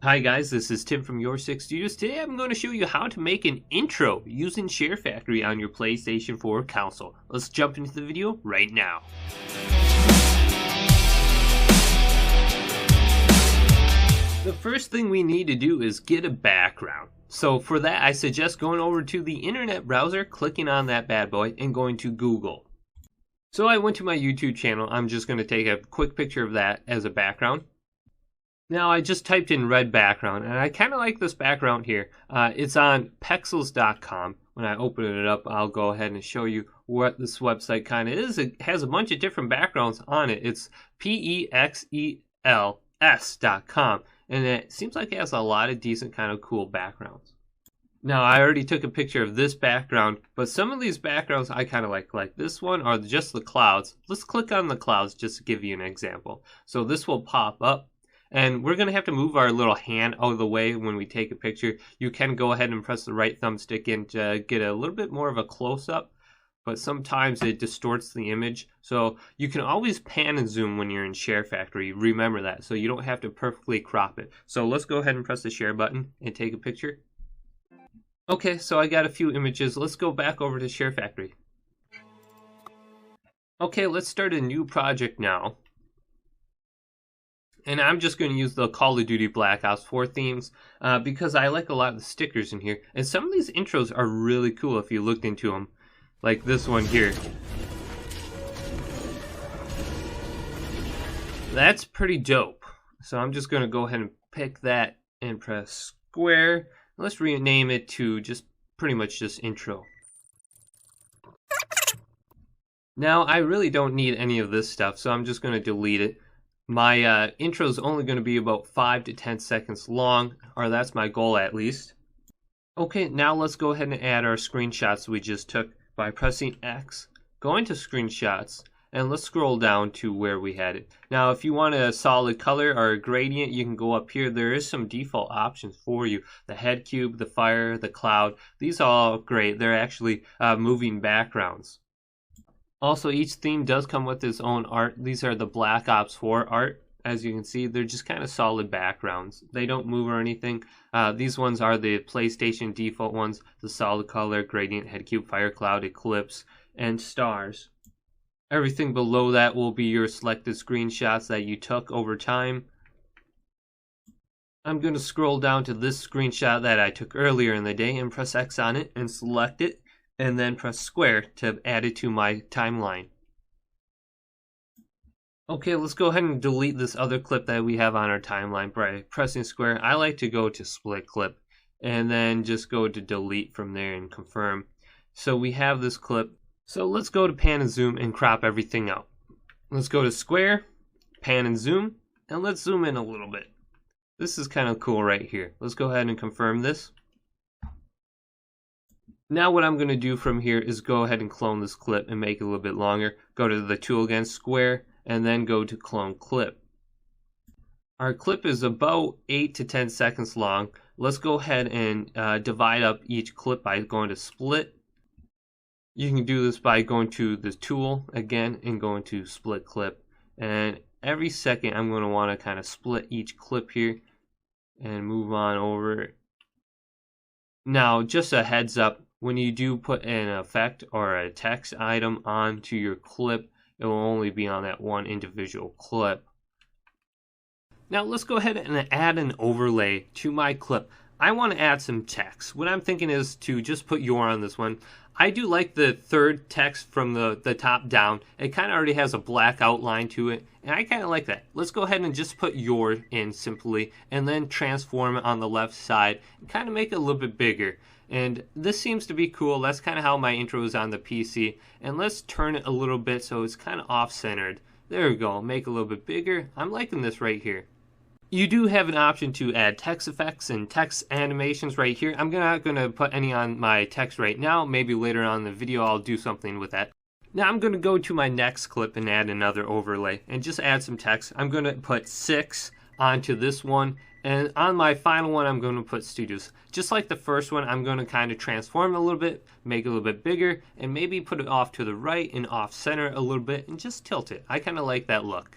Hi guys, this is Tim from Your Six Studios. Today I'm going to show you how to make an intro using Share Factory on your PlayStation 4 console. Let's jump into the video right now. The first thing we need to do is get a background. So for that I suggest going over to the internet browser, clicking on that bad boy and going to Google. So I went to my YouTube channel. I'm just going to take a quick picture of that as a background. Now I just typed in red background and I kind of like this background here. It's on Pexels.com. When I open it up, I'll go ahead and show you what this website kind of is. It has a bunch of different backgrounds on it. It's Pexels.com, and it seems like it has a lot of decent kind of cool backgrounds. Now I already took a picture of this background, but some of these backgrounds I kind of like this one are just the clouds. Let's click on the clouds just to give you an example. So this will pop up. And we're going to have to move our little hand out of the way when we take a picture. You can go ahead and press the right thumbstick in to get a little bit more of a close-up, but sometimes it distorts the image. So you can always pan and zoom when you're in Share Factory. Remember that, so you don't have to perfectly crop it. So let's go ahead and press the share button and take a picture. Okay, so I got a few images. Let's go back over to Share Factory. Okay, let's start a new project now. And I'm just going to use the Call of Duty Black Ops 4 themes because I like a lot of the stickers in here. And some of these intros are really cool if you looked into them. Like this one here. That's pretty dope. So I'm just going to go ahead and pick that and press square. Let's rename it to just pretty much just intro. Now I really don't need any of this stuff, so I'm just going to delete it. My intro is only going to be about 5 to 10 seconds long, or that's my goal at least. Okay, now let's go ahead and add our screenshots we just took by pressing X, go into screenshots, and let's scroll down to where we had it. Now if you want a solid color or a gradient, you can go up here. There is some default options for you. The head cube, the fire, the cloud, these are all great. They're actually moving backgrounds. Also, each theme does come with its own art. These are the Black Ops 4 art. As you can see, they're just kind of solid backgrounds. They don't move or anything. These ones are the PlayStation default ones. The solid color, gradient, head cube, fire, cloud, eclipse, and stars. Everything below that will be your selected screenshots that you took over time. I'm going to scroll down to this screenshot that I took earlier in the day and press X on it and select it. And then press square to add it to my timeline. Okay, let's go ahead and delete this other clip that we have on our timeline by pressing square. I like to go to split clip and then just go to delete from there and confirm. So we have this clip. So let's go to pan and zoom and crop everything out. Let's go to square, pan and zoom, and let's zoom in a little bit. This is kind of cool right here. Let's go ahead and confirm this. Now what I'm going to do from here is go ahead and clone this clip and make it a little bit longer. Go to the tool again, square, and then go to clone clip. Our clip is about 8 to 10 seconds long. Let's go ahead and divide up each clip by going to split. You can do this by going to the tool again and going to split clip. And every second I'm going to want to kind of split each clip here and move on over. Now just a heads up. When you do put an effect or a text item onto your clip, it will only be on that one individual clip. Now let's go ahead and add an overlay to my clip. I want to add some text. What I'm thinking is to just put your on this one. I do like the third text from the top down. It kind of already has a black outline to it, and I kind of like that. Let's go ahead and just put your in simply, and then transform it on the left side and kind of make it a little bit bigger. And this seems to be cool. That's kind of how my intro is on the PC. And let's turn it a little bit so it's kind of off-centered. There we go. Make it a little bit bigger. I'm liking this right here. You do have an option to add text effects and text animations right here. I'm not going to put any on my text right now. Maybe later on in the video I'll do something with that. Now I'm going to go to my next clip and add another overlay and just add some text. I'm going to put 6 onto this one. And on my final one, I'm going to put studios. Just like the first one, I'm going to kind of transform it a little bit, make it a little bit bigger, and maybe put it off to the right and off center a little bit and just tilt it. I kind of like that look.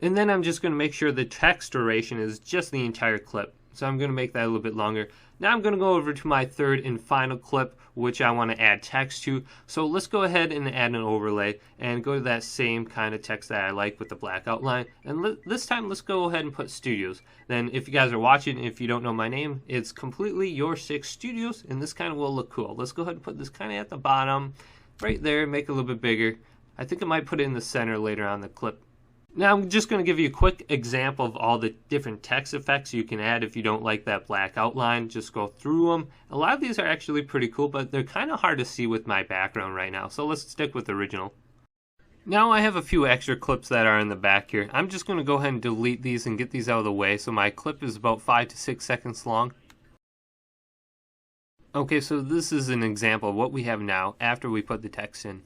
And then I'm just going to make sure the text duration is just the entire clip. So I'm going to make that a little bit longer. Now I'm going to go over to my third and final clip, which I want to add text to. So let's go ahead and add an overlay and go to that same kind of text that I like with the black outline. And this time let's go ahead and put Studios. Then if you guys are watching, if you don't know my name, it's completely Your Six Studios, and this kind of will look cool. Let's go ahead and put this kind of at the bottom, right there, make it a little bit bigger. I think I might put it in the center later on the clip. Now I'm just going to give you a quick example of all the different text effects you can add if you don't like that black outline. Just go through them. A lot of these are actually pretty cool, but they're kind of hard to see with my background right now. So let's stick with the original. Now I have a few extra clips that are in the back here. I'm just going to go ahead and delete these and get these out of the way. So my clip is about 5 to 6 seconds long. Okay, so this is an example of what we have now after we put the text in.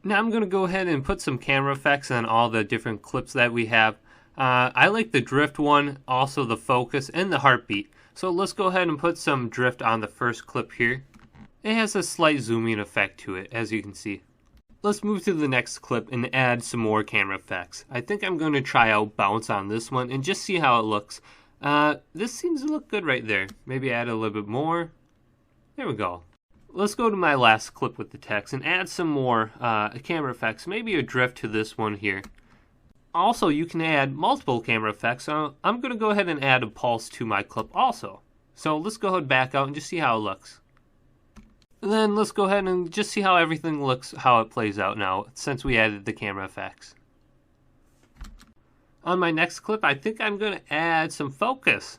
Now I'm going to go ahead and put some camera effects on all the different clips that we have. I like the drift one, also the focus, and the heartbeat. So let's go ahead and put some drift on the first clip here. It has a slight zooming effect to it, as you can see. Let's move to the next clip and add some more camera effects. I think I'm going to try out bounce on this one and just see how it looks. This seems to look good right there. Maybe add a little bit more. There we go. Let's go to my last clip with the text and add some more camera effects, maybe a drift to this one here. Also, you can add multiple camera effects, so I'm going to go ahead and add a pulse to my clip also. So let's go ahead and back out and just see how it looks. And then let's go ahead and just see how everything looks, how it plays out now, since we added the camera effects. On my next clip, I think I'm going to add some focus.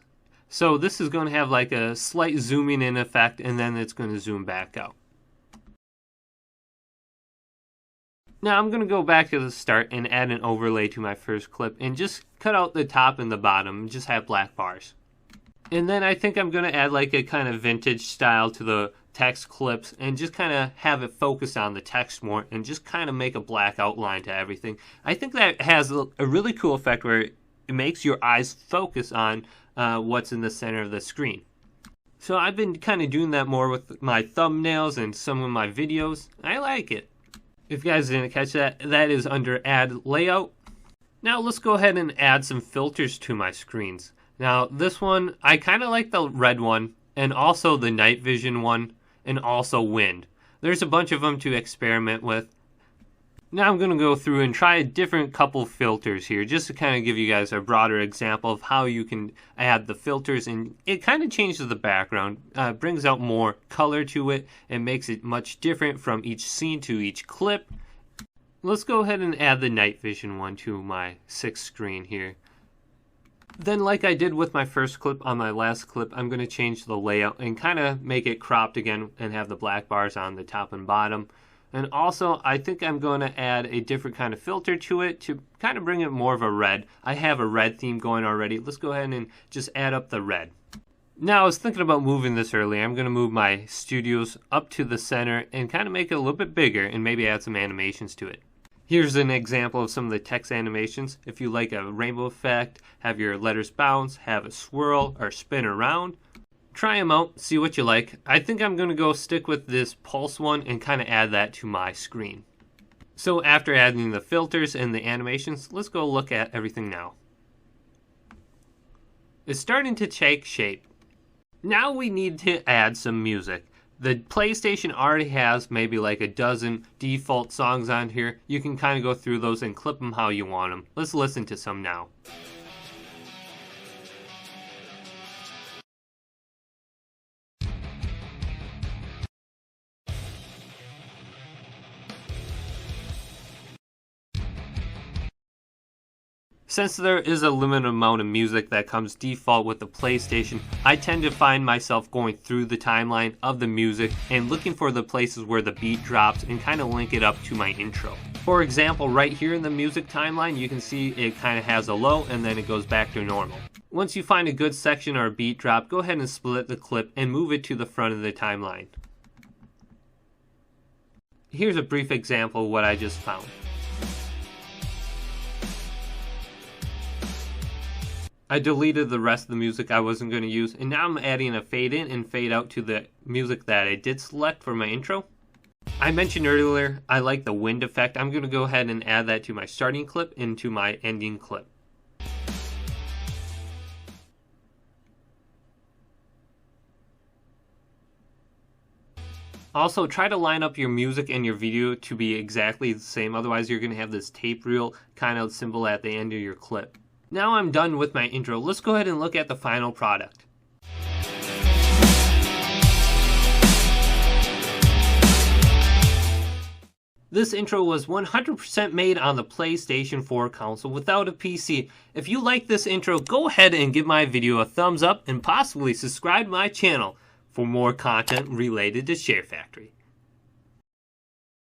So this is going to have like a slight zooming in effect, and then it's going to zoom back out. Now I'm going to go back to the start and add an overlay to my first clip and just cut out the top and the bottom and just have black bars. And then I think I'm going to add like a kind of vintage style to the text clips and just kind of have it focus on the text more and just kind of make a black outline to everything. I think that has a really cool effect where it makes your eyes focus on what's in the center of the screen. So I've been kind of doing that more with my thumbnails and some of my videos. I like it. If you guys didn't catch that, that is under Add Layout. Now let's go ahead and add some filters to my screens. Now this one, I kind of like the red one, and also the night vision one, and also wind. There's a bunch of them to experiment with. Now I'm going to go through and try a different couple filters here, just to kind of give you guys a broader example of how you can add the filters, and it kind of changes the background, brings out more color to it, and makes it much different from each scene to each clip. Let's go ahead and add the night vision one to my 6th screen here. Then like I did with my first clip on my last clip, I'm going to change the layout and kind of make it cropped again and have the black bars on the top and bottom. And also, I think I'm going to add a different kind of filter to it to kind of bring it more of a red. I have a red theme going already. Let's go ahead and just add up the red. Now, I was thinking about moving this earlier. I'm going to move my studios up to the center and kind of make it a little bit bigger and maybe add some animations to it. Here's an example of some of the text animations. If you like a rainbow effect, have your letters bounce, have a swirl, or spin around, try them out, see what you like. I think I'm going to go stick with this pulse one and kind of add that to my screen. So after adding the filters and the animations, let's go look at everything now. It's starting to take shape. Now we need to add some music. The PlayStation already has maybe like a dozen default songs on here. You can kind of go through those and clip them how you want them. Let's listen to some now. Since there is a limited amount of music that comes default with the PlayStation, I tend to find myself going through the timeline of the music and looking for the places where the beat drops and kind of link it up to my intro. For example, right here in the music timeline, you can see it kind of has a low and then it goes back to normal. Once you find a good section or a beat drop, go ahead and split the clip and move it to the front of the timeline. Here's a brief example of what I just found. I deleted the rest of the music I wasn't going to use, and now I'm adding a fade in and fade out to the music that I did select for my intro. I mentioned earlier I like the wind effect. I'm going to go ahead and add that to my starting clip and to my ending clip. Also, try to line up your music and your video to be exactly the same, otherwise you're going to have this tape reel kind of symbol at the end of your clip. Now I'm done with my intro. Let's go ahead and look at the final product. This intro was 100% made on the PlayStation 4 console without a PC. If you like this intro, go ahead and give my video a thumbs up and possibly subscribe to my channel for more content related to Share Factory.